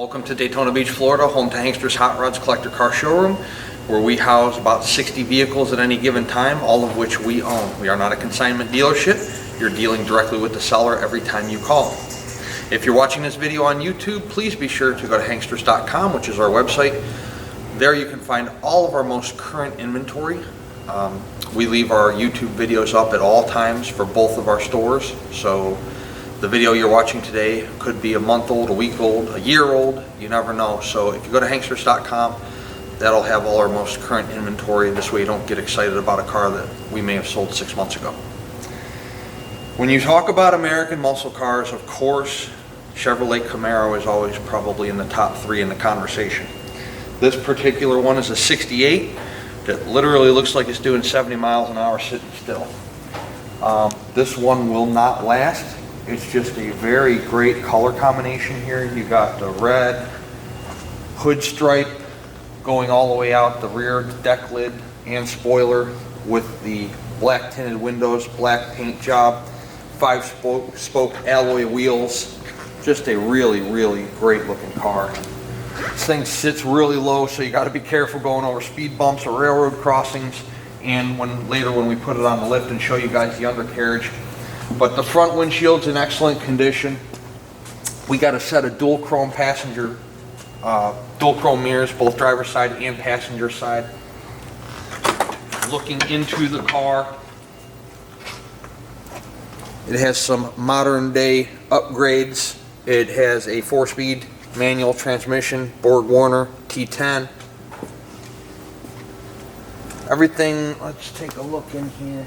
Welcome to Daytona Beach, Florida, home to Hankster's Hot Rods Collector Car Showroom, where we house about 60 vehicles at any given time, all of which we own. We are not a consignment dealership. You're dealing directly with the seller every time you call. If you're watching this video on YouTube, please be sure to go to hanksters.com, which is our website. There you can find all of our most current inventory. We leave our YouTube videos up at all times for both of our stores. So the video you're watching today could be a month old, a week old, a year old, you never know. So if you go to hanksters.com, that'll have all our most current inventory. This way you don't get excited about a car that we may have sold 6 months ago. When you talk about American muscle cars, of course, Chevrolet Camaro is always probably in the top 3 in the conversation. This particular one is a 68 that literally looks like it's doing 70 miles an hour sitting still. This one will not last. It's just a very great color combination here. You got the red hood stripe going all the way out the rear deck lid and spoiler with the black tinted windows, black paint job, 5-spoke alloy wheels. Just a really, really great looking car. This thing sits really low, so you got to be careful going over speed bumps or railroad crossings, and later when we put it on the lift and show you guys the undercarriage. But the front windshield's in excellent condition. We got a set of dual chrome mirrors, both driver's side and passenger side. Looking into the car, it has some modern day upgrades. It has a 4-speed manual transmission, Borg-Warner T10. Everything, let's take a look in here.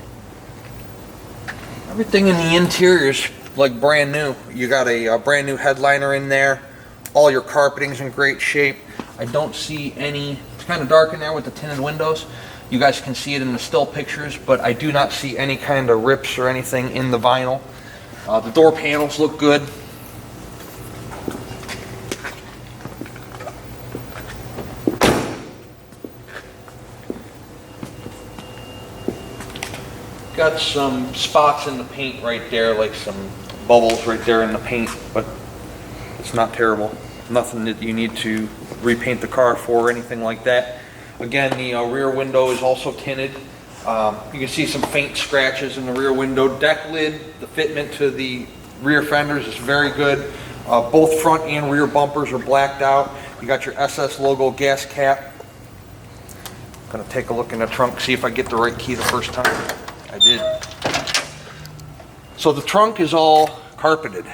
Everything in the interior is like brand new. You got a brand new headliner in there. All your carpeting's in great shape. I don't see any, it's kind of dark in there with the tinted windows. You guys can see it in the still pictures, but I do not see any kind of rips or anything in the vinyl. The door panels look good. Got some spots in the paint right there, like some bubbles right there in the paint, but it's not terrible. Nothing that you need to repaint the car for or anything like that. Again, the rear window is also tinted. You can see some faint scratches in the rear window. Deck lid, the fitment to the rear fenders is very good. Both front and rear bumpers are blacked out. You got your SS logo gas cap. I'm gonna take a look in the trunk, see if I get the right key the first time. I did. So the trunk is all carpeted,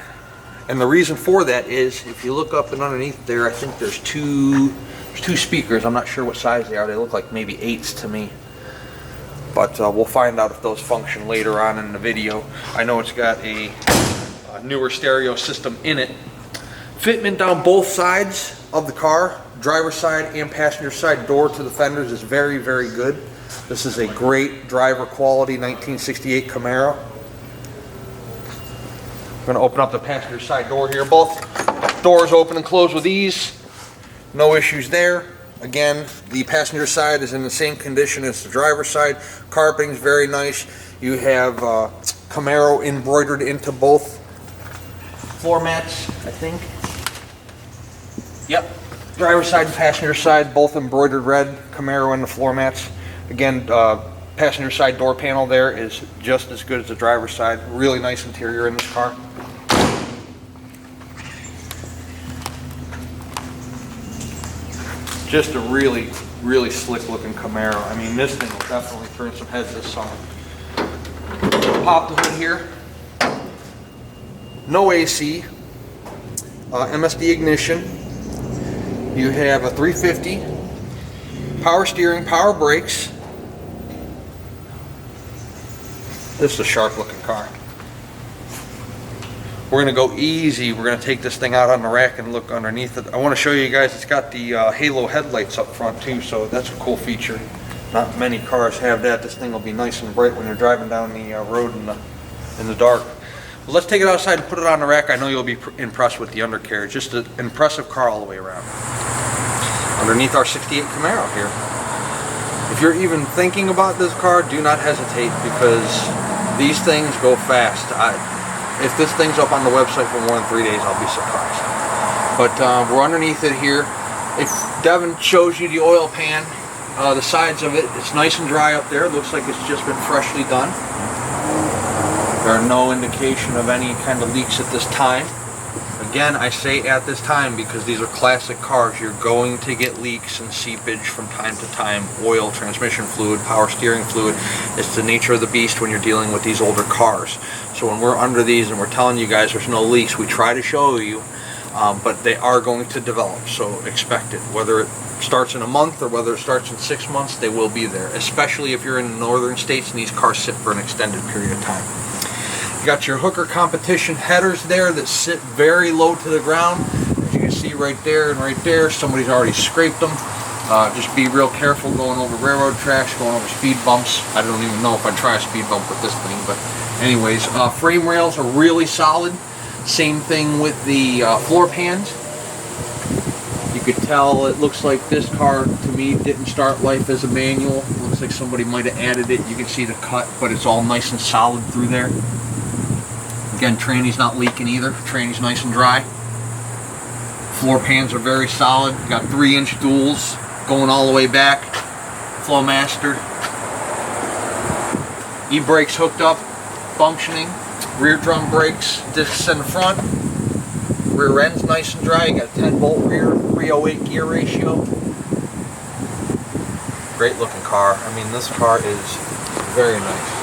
and the reason for that is if you look up and underneath there, I think there's two speakers. I'm not sure what size they are. They look like maybe 8s to me, but we'll find out if those function later on in the video. I know it's got a newer stereo system in it. Fitment down both sides of the car, driver's side and passenger side door to the fenders, is very, very good. This is a great driver quality 1968 Camaro. I'm going to open up the passenger side door here. Both doors open and close with ease. No issues there. Again, the passenger side is in the same condition as the driver's side. Carpeting is very nice. You have Camaro embroidered into both floor mats, I think. Yep. Driver's side and passenger side, both embroidered red Camaro in the floor mats. Again, passenger side door panel there is just as good as the driver's side. Really nice interior in this car. Just a really, really slick looking Camaro. I mean, this thing will definitely turn some heads this summer. Pop the hood here. No AC. MSD ignition. You have a 350. Power steering, power brakes. This is a sharp looking car. We're going to go easy. We're going to take this thing out on the rack and look underneath it. I want to show you guys it's got the halo headlights up front too, so that's a cool feature. Not many cars have that. This thing will be nice and bright when you're driving down the road in the dark. But let's take it outside and put it on the rack. I know you'll be impressed with the undercarriage. Just an impressive car all the way around. Underneath our 68 Camaro here. If you're even thinking about this car, do not hesitate, because these things go fast. If this thing's up on the website for more than 3 days, I'll be surprised. But we're underneath it here. If Devin shows you the oil pan, the sides of it, it's nice and dry up there. It looks like it's just been freshly done. There are no indication of any kind of leaks at this time. Again, I say at this time because these are classic cars. You're going to get leaks and seepage from time to time. Oil, transmission fluid, power steering fluid. It's the nature of the beast when you're dealing with these older cars. So when we're under these and we're telling you guys there's no leaks, we try to show you, but they are going to develop, so expect it. Whether it starts in a month or whether it starts in 6 months, they will be there, especially if you're in the northern states and these cars sit for an extended period of time. You got your Hooker competition headers there that sit very low to the ground. As you can see right there and right there, somebody's already scraped them. Just be real careful going over railroad tracks, going over speed bumps. I don't even know if I'd try a speed bump with this thing, but anyways, frame rails are really solid. Same thing with the floor pans. You could tell it looks like this car, to me, didn't start life as a manual. It looks like somebody might have added it. You can see the cut, but it's all nice and solid through there. Again, tranny's not leaking either. Tranny's nice and dry. Floor pans are very solid. You got 3-inch duals going all the way back. Flowmaster. E-brakes hooked up, functioning. Rear drum brakes, discs in the front. Rear end's nice and dry. You got a 10-bolt rear, 308 gear ratio. Great looking car. I mean, this car is very nice.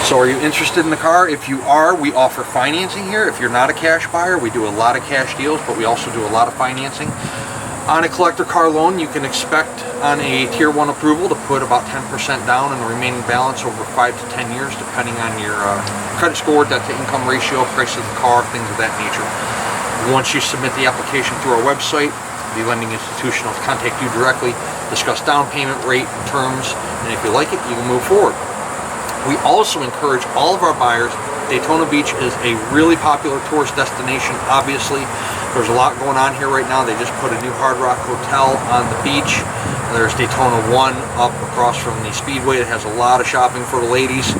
So are you interested in the car? If you are, we offer financing here. If you're not a cash buyer, we do a lot of cash deals, but we also do a lot of financing. On a collector car loan, you can expect on a Tier 1 approval to put about 10% down and the remaining balance over 5 to 10 years, depending on your credit score, debt to income ratio, price of the car, things of that nature. Once you submit the application through our website, the lending institution will contact you directly, discuss down payment rate and terms, and if you like it, you can move forward. We also encourage all of our buyers. Daytona Beach is a really popular tourist destination, obviously. There's a lot going on here right now. They just put a new Hard Rock Hotel on the beach. There's Daytona 1 up across from the Speedway that has a lot of shopping for the ladies.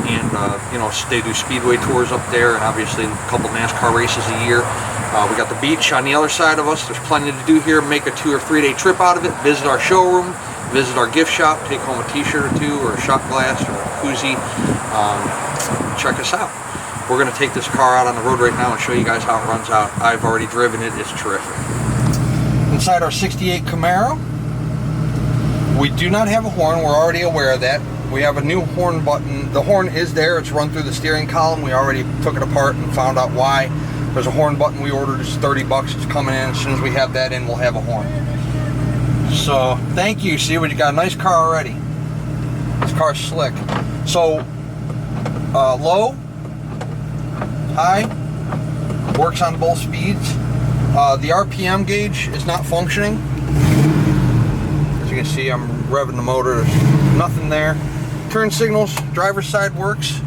And, you know, they do Speedway tours up there and obviously a couple NASCAR races a year. We got the beach on the other side of us. There's plenty to do here. Make a 2 or 3 day trip out of it. Visit our showroom. Visit our gift shop. Take home a t-shirt or two or a shot glass or a koozie. Check us out. We're going to take this car out on the road right now and show you guys how it runs out. I've already driven it. It's terrific. Inside our 68 Camaro, we do not have a horn. We're already aware of that. We have a new horn button. The horn is there. It's run through the steering column. We already took it apart and found out why. There's a horn button we ordered. It's 30 bucks. It's coming in. As soon as we have that in, we'll have a horn. So, thank you. See, we got a nice car already. This car's slick. So, low, high, works on both speeds. The RPM gauge is not functioning. As you can see, I'm revving the motor. There's nothing there. Turn signals, driver's side works.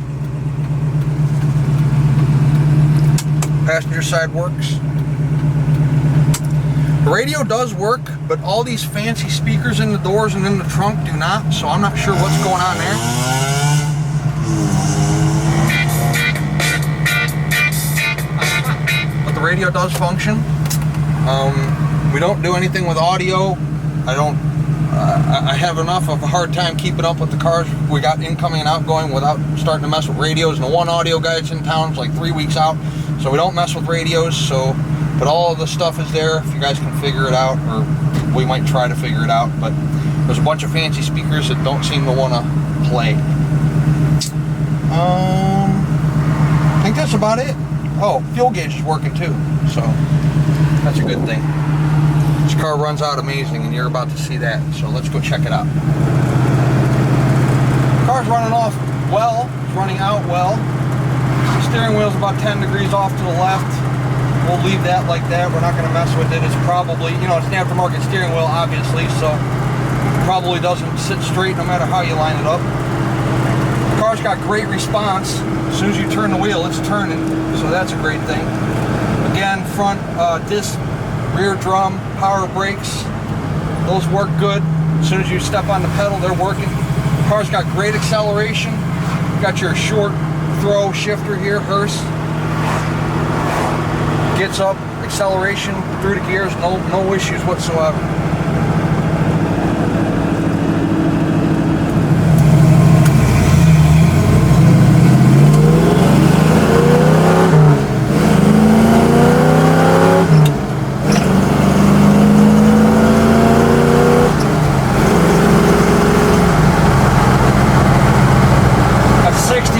Passenger side works. The radio does work, but all these fancy speakers in the doors and in the trunk do not, so I'm not sure what's going on there. But the radio does function. We don't do anything with audio. I have enough of a hard time keeping up with the cars we got incoming and outgoing without starting to mess with radios. And the one audio guy that's in town is like 3 weeks out, so we don't mess with radios. So, but all of the stuff is there if you guys can figure it out, or we might try to figure it out. But there's a bunch of fancy speakers that don't seem to want to play. I think that's about it. Oh, fuel gauge is working too, so that's a good thing. This car runs out amazing, and you're about to see that, so let's go check it out. The car's running off well, it's running out well. The steering wheel's about 10 degrees off to the left. We'll leave that like that. We're not going to mess with it. It's probably, you know, it's an aftermarket steering wheel, obviously, so it probably doesn't sit straight no matter how you line it up. The car's got great response. As soon as you turn the wheel, it's turning, so that's a great thing. Again, front disc, rear drum, power brakes, those work good. As soon as you step on the pedal, they're working. The car's got great acceleration. You got your short throw shifter here, Hearst. Gets up, acceleration through the gears, no issues whatsoever.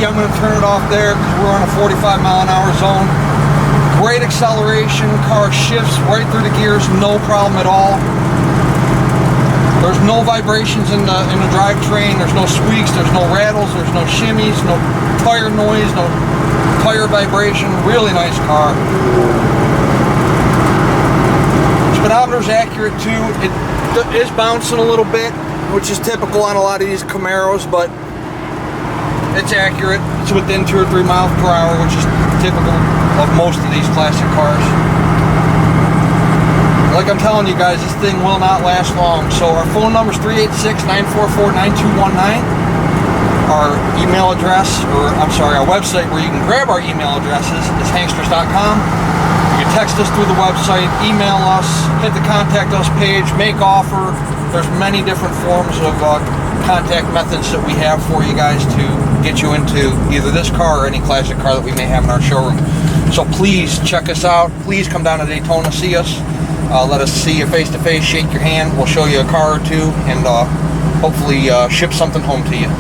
I'm going to turn it off there because we're on a 45 mile an hour zone. Great acceleration, car shifts right through the gears, no problem at all. There's no vibrations in the drivetrain, there's no squeaks, there's no rattles, there's no shimmies, no tire noise, no tire vibration. Really nice car. Speedometer's accurate too. It is bouncing a little bit, which is typical on a lot of these Camaros, but it's accurate. It's within 2 or 3 miles per hour, which is typical of most of these classic cars. Like I'm telling you guys, this thing will not last long. So our phone number is 386-944-9219. Our email address, or I'm sorry, our website where you can grab our email addresses is hanksters.com. You can text us through the website, email us, hit the contact us page, make offer. There's many different forms of contact methods that we have for you guys to get you into either this car or any classic car that we may have in our showroom. So please check us out. Please come down to Daytona, see us. Let us see you face to face, shake your hand. We'll show you a car or two and hopefully ship something home to you.